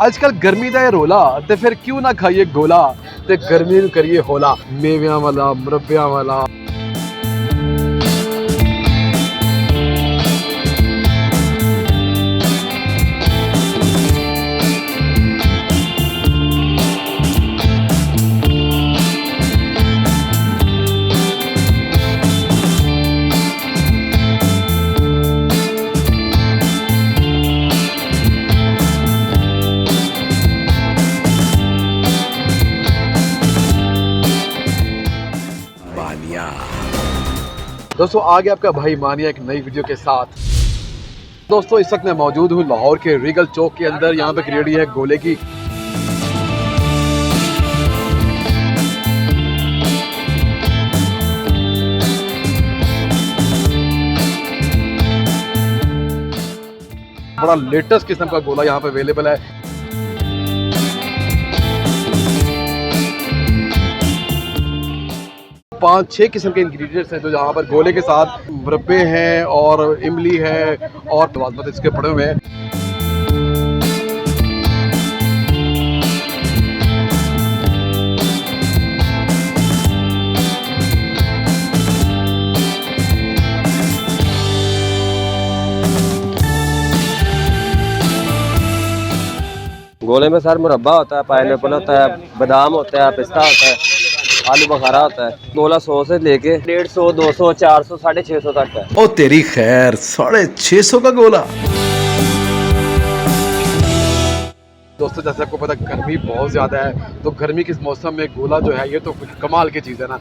आजकल गर्मी का रोला ते फिर क्यों ना खाइए गोला ते गर्मी नूं करिए होला मेवियां वाला मुरब्बियां वाला। दोस्तों आ गया आपका भाई मानिया एक नई वीडियो के साथ। दोस्तों इस वक्त मैं मौजूद हूँ लाहौर के रीगल चौक के अंदर। यहाँ पे रेडी है गोले की। बड़ा लेटेस्ट किस्म का गोला यहाँ पे अवेलेबल है। पाँच छह किस्म के इंग्रेडिएंट्स हैं जो यहाँ पर गोले के साथ मुरब्बे हैं और इमली है और बासमती इसके पड़े हुए हैं। गोले में सर मुरब्बा होता है, पाइनएप्पल होता है, बादाम होता है, पिस्ता होता है, आलू बुखारा होता है। गोला 100 से लेके 150, 200, 400, 650 तक है। ओ तेरी खैर 650 का गोला। दोस्तों जैसे आपको पता गर्मी बहुत ज़्यादा है, तो गर्मी के इस मौसम में गोला जो है ये तो कुछ कमाल की चीज़ है ना।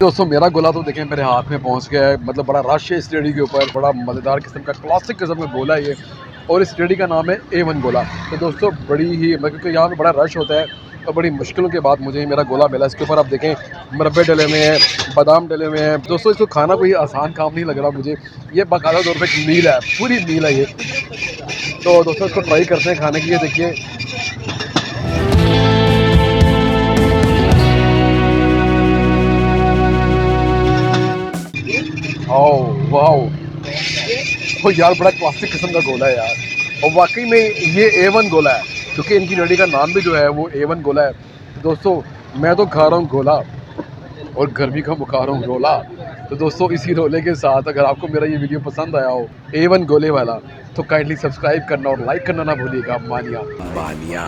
दोस्तों मेरा गोला तो देखें मेरे हाथ में पहुंच गया है। मतलब बड़ा रश है इस रेडी के ऊपर, बड़ा मज़ेदार किस्म का क्लासिक किस्म का गोला है ये। और इस रेडी का नाम है A1 गोला। तो दोस्तों बड़ी ही क्योंकि यहाँ पे बड़ा रश होता है और बड़ी मुश्किलों के बाद मुझे मेरा गोला मिला। इसके ऊपर आप देखें मुरब्बे डले हुए हैं, बादाम डले हुए हैं। दोस्तों इसको खाना कोई आसान काम नहीं लग रहा मुझे। ये बाकायदा तौर पर एक मील है, पूरी मील है ये। तो दोस्तों इसको ट्राई करते हैं खाने की। ये देखिए वाह यार बड़ा क्लासिक किस्म का गोला है यार। और वाकई में ये A1 गोला है क्योंकि इनकी रेडी का नाम भी जो है वो A1 गोला है। तो दोस्तों मैं तो खा रहा हूँ गोला और गर्मी का मुखा रहा हूँ रोला। तो दोस्तों इसी रोले के साथ अगर आपको मेरा ये वीडियो पसंद आया हो A1 गोले वाला तो काइंडली सब्सक्राइब करना और लाइक करना ना भूलिएगा। मानिया।